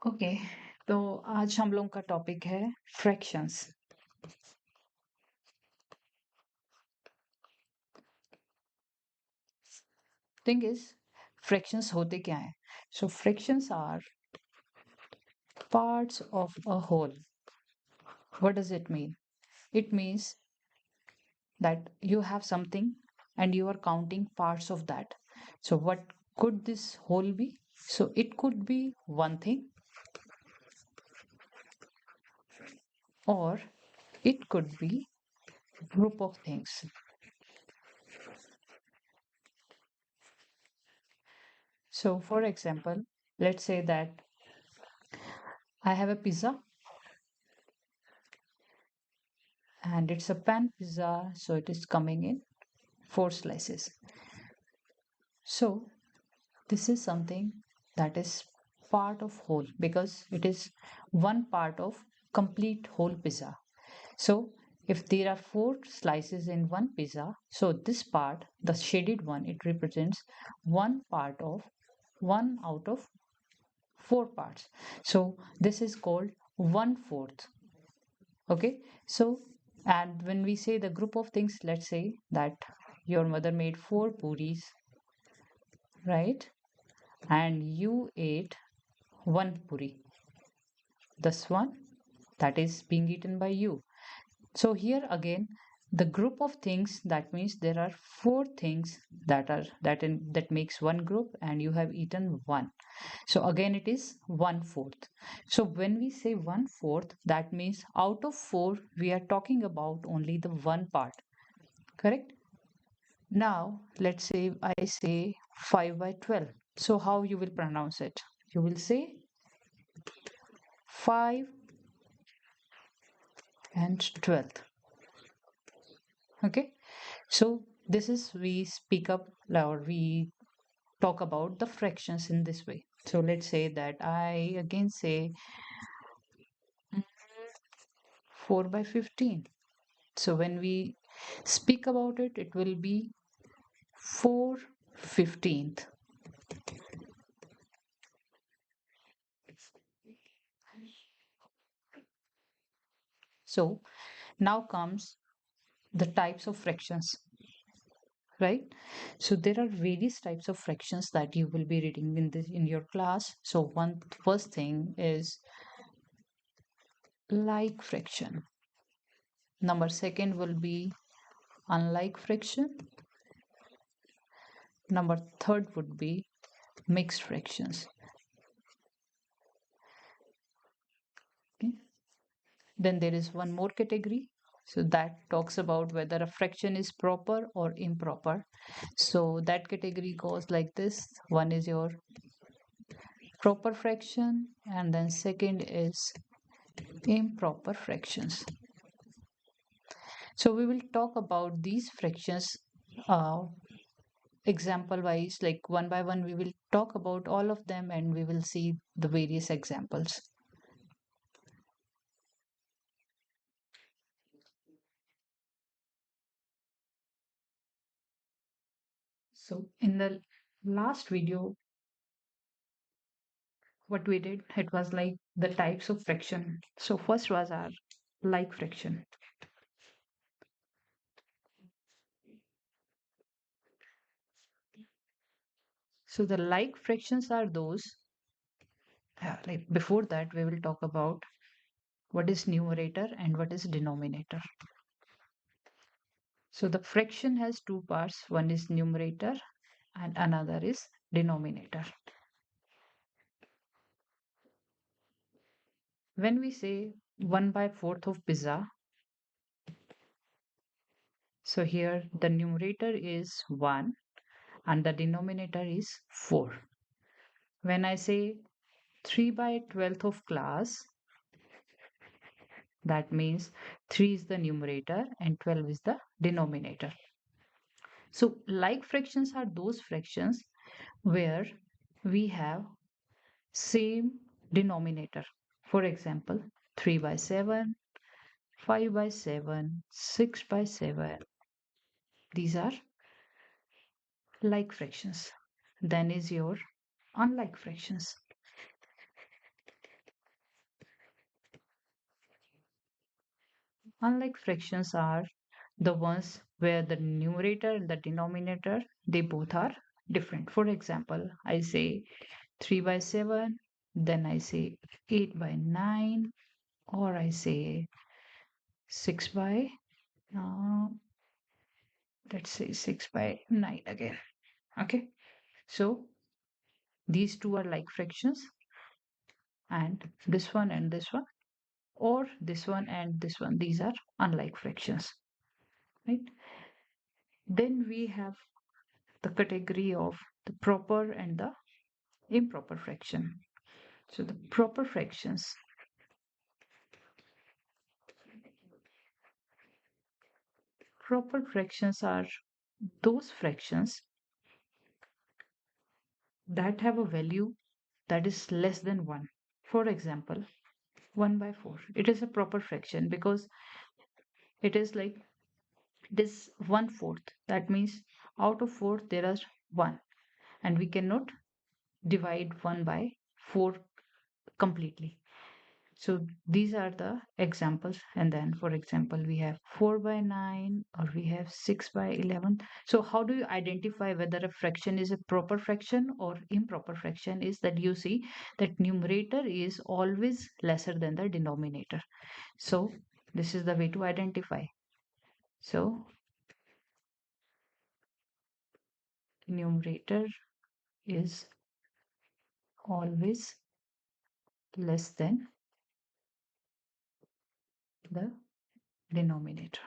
Okay. तो आज हम लोग का टॉपिक है फ्रैक्शंस। थिंग इज, फ्रैक्शंस होते क्या हैं? So fractions are parts of a whole. What does it mean? It means that you have something and you are counting parts of that. So what could this whole be? So it could be one thing, or it could be group of things. So for example, let's say that I have a pizza and it's a pan pizza, so it is coming in 4 slices. So this is something that is part of whole because it is one part of complete whole pizza. So if there are 4 slices in one pizza, so this part, the shaded one, it represents one part of one out of 4 parts. So this is called 1/4. Okay. So, and when we say the group of things, let's say that your mother made 4 puris, right? And you ate one puri. This one that is being eaten by you. So here again, the group of things, that means there are 4 things that makes one group, and you have eaten one. So again it is 1/4. So when we say 1/4, that means out of 4 we are talking about only the one part. Correct? Now let's say I say 5 by 12. So how you will pronounce it? You will say 5 and 12th. Okay. So this is, we speak up or we talk about the fractions in this way. So let's say that I again say 4 by 15. So when we speak about it, it will be 4/15. So now comes the types of fractions, right? So there are various types of fractions that you will be reading in your class. So one first thing is like fraction. Number second will be unlike fraction. Number third would be mixed fractions. Okay. Then there is one more category. So that talks about whether a fraction is proper or improper. So that category goes like this. One is your proper fraction, and then second is improper fractions. So we will talk about these fractions example wise, like one by one we will talk about all of them and we will see the various examples. So in the last video, what we did, it was like the types of fraction. So first was our like fraction. So the like fractions are those, like before that we will talk about what is numerator and what is denominator. So the fraction has two parts, one is numerator and another is denominator. When we say 1/4 of pizza, so here the numerator is 1 and the denominator is 4. When I say 3/12 of glass, that means 3 is the numerator and 12 is the denominator. So like fractions are those fractions where we have same denominator. For example, 3/7, 5/7, 6/7. These are like fractions. Then is your unlike fractions. Unlike fractions are the ones where the numerator and the denominator, they both are different. For example, I say 3 by 7, then I say 8 by 9, or I say 6 by, uh, let's say 6 by 9 again. Okay, so these two are like fractions, and this one, or this one and this one, these are unlike fractions, right? Then we have the category of the proper and the improper fraction. So the proper fractions are those fractions that have a value that is less than 1. For example, 1 by 4. It is a proper fraction because it is like this 1/4. That means out of 4 there are 1, and we cannot divide 1 by 4 completely. So these are the examples. And then, for example, we have 4 by 9, or we have 6 by 11. So how do you identify whether a fraction is a proper fraction or improper fraction? Is that you see that numerator is always lesser than the denominator. So this is the way to identify. So numerator is always less than the denominator.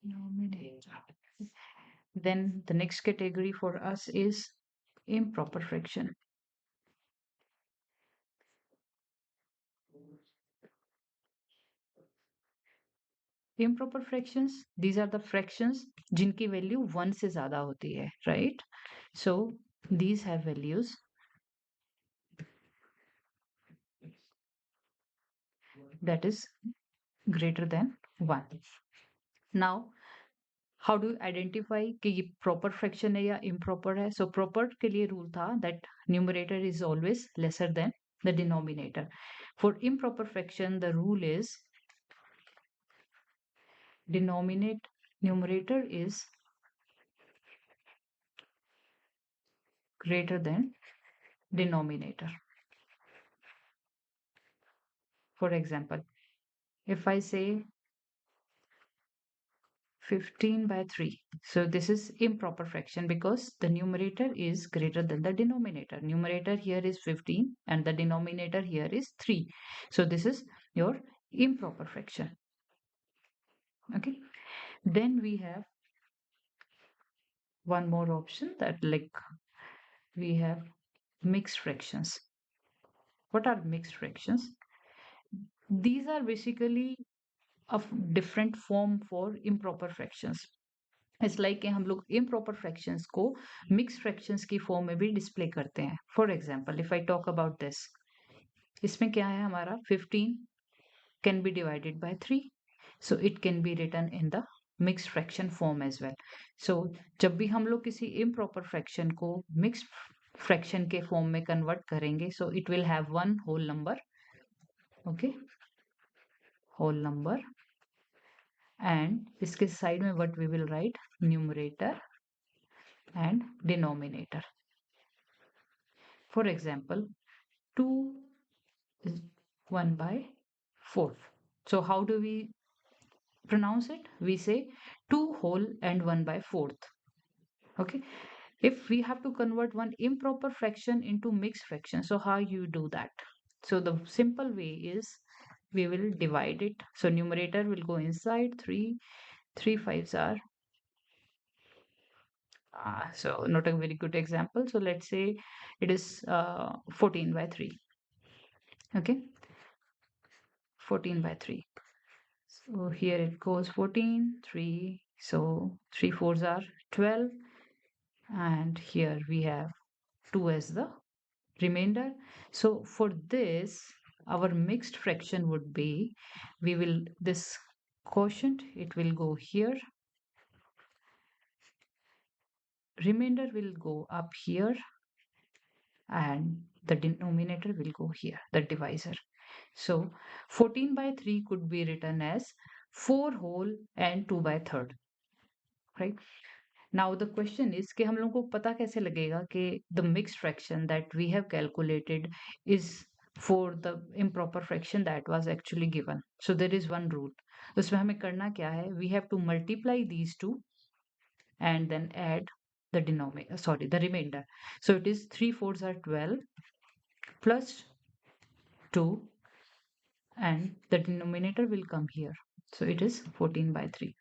Denominator. Then the next category for us is improper fraction. Improper fractions, these are the fractions जिनकी value 1 से ज़्यादा होती है, right? So these have values that is greater than 1. Now how do you identify कि ये proper fraction है या improper है? So proper के लिए rule था that numerator is always lesser than the denominator. For improper fraction, the rule is numerator is greater than denominator. For example, if I say 15 by 3, so this is improper fraction because the numerator is greater than the denominator. Numerator here is 15 and the denominator here is 3. So this is your improper fraction. Okay. Then we have one more option, that like we have mixed fractions. What are mixed fractions? These are basically a different form for improper fractions. It's like कि हम लोग improper fractions को mix fractions की form में भी display करते हैं. For example, if I talk about this, इसमें क्या है हमारा 15 can be divided by 3, so it can be written in the mix fraction form as well. So जब भी हम लोग किसी इम्प्रॉपर फ्रैक्शन को मिक्स फ्रैक्शन के फॉर्म में कन्वर्ट करेंगे, so it will have one whole number. Okay, whole number. And इसके साइड में what we will write, numerator and denominator. For example, 2 is 1 by 4. So how do we pronounce it? We say 2 whole and 1 by 4th. Okay. If we have to convert one improper fraction into mixed fraction, so how you do that? So the simple way is we will divide it. So numerator will go inside 3. 3 5s are so not a very good example. So let's say it is 14 by 3. Okay, 14 by 3. So here it goes 14, 3. So 3 fours are 12. And here we have 2 as the remainder. So for this, our mixed fraction would be, we will, this quotient, it will go here. Remainder will go up here, and the denominator will go here, the divisor. So 14 by 3 could be written as 4 whole and 2 by third, right? Now the question is कि हम लोगों को पता कैसे लगेगा कि the mixed fraction that we have calculated is for the improper fraction that was actually given. So there is one rule. उसमें हमें करना क्या है? We have to multiply these two and then add the denominator, sorry, the remainder. So it is 3 fours are 12 plus 2 and the denominator will come here. So it is 14 by 3.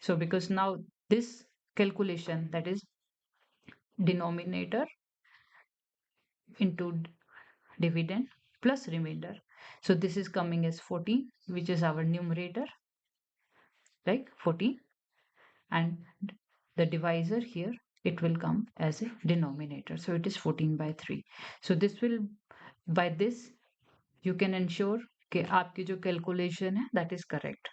So because now this calculation, that is denominator into dividend plus remainder. So this is coming as 14, which is our numerator, like 14, and the divisor here, it will come as a denominator. So it is 14 by 3. So this will, by this, you can ensure कि आपकी जो calculation है, that is correct,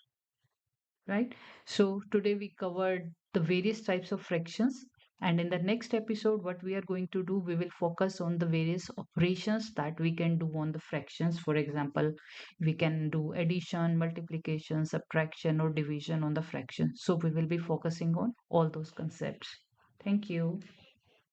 right? So today we covered the various types of fractions, and in the next episode what we are going to do, we will focus on the various operations that we can do on the fractions. For example, we can do addition, multiplication, subtraction, or division on the fraction. So we will be focusing on all those concepts. Thank you.